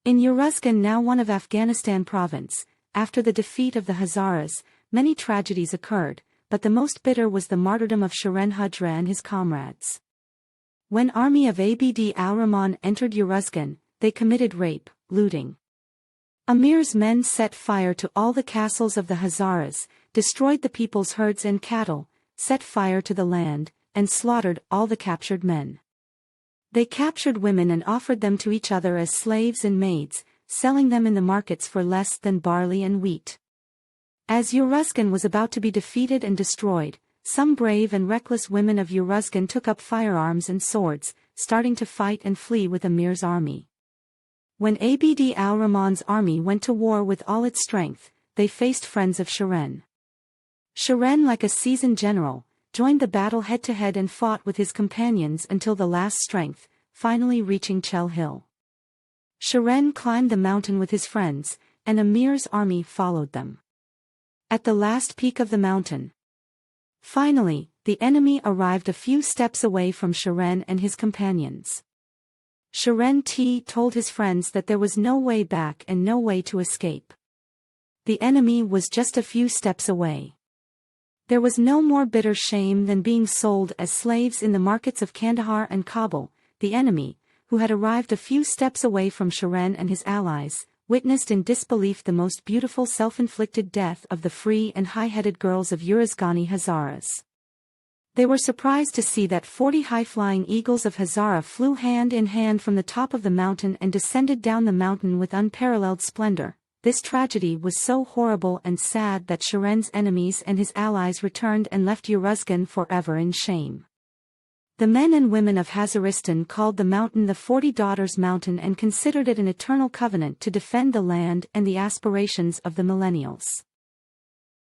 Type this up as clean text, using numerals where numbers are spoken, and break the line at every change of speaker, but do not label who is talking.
In Uruzgan, now one of Afghanistan province, after the defeat of the Hazaras, many tragedies occurred, but the most bitter was the martyrdom of Shirin Hazare and his comrades. When army of Abd al-Rahman entered Uruzgan, they committed rape, looting. Amir's men set fire to all the castles of the Hazaras, destroyed the people's herds and cattle, set fire to the land, and slaughtered all the captured men. They captured women and offered them to each other as slaves and maids, selling them in the markets for less than barley and wheat. As Uruzgan was about to be defeated and destroyed, some brave and reckless women of Uruzgan took up firearms and swords, starting to fight and flee with Amir's army. When Abd al-Rahman's army went to war with all its strength, they faced friends of Shirin. Shirin, like a seasoned general, joined the battle head-to-head and fought with his companions until the last strength, finally reaching Chel Hill. Shirin climbed the mountain with his friends, and Amir's army followed them. At the last peak of the mountain, finally, the enemy arrived a few steps away from Shirin and his companions. Shirin told his friends that there was no way back and no way to escape. The enemy was just a few steps away. There was no more bitter shame than being sold as slaves in the markets of Kandahar and Kabul. The enemy, who had arrived a few steps away from Shirin and his allies, witnessed in disbelief the most beautiful self-inflicted death of the free and high-headed girls of Uruzgani Hazaras. They were surprised to see that 40 high-flying eagles of Hazara flew hand in hand from the top of the mountain and descended down the mountain with unparalleled splendor. This tragedy was so horrible and sad that Shirin's enemies and his allies returned and left Uruzgan forever in shame. The men and women of Hazaristan called the mountain the 40 Daughters Mountain and considered it an eternal covenant to defend the land and the aspirations of the millennials.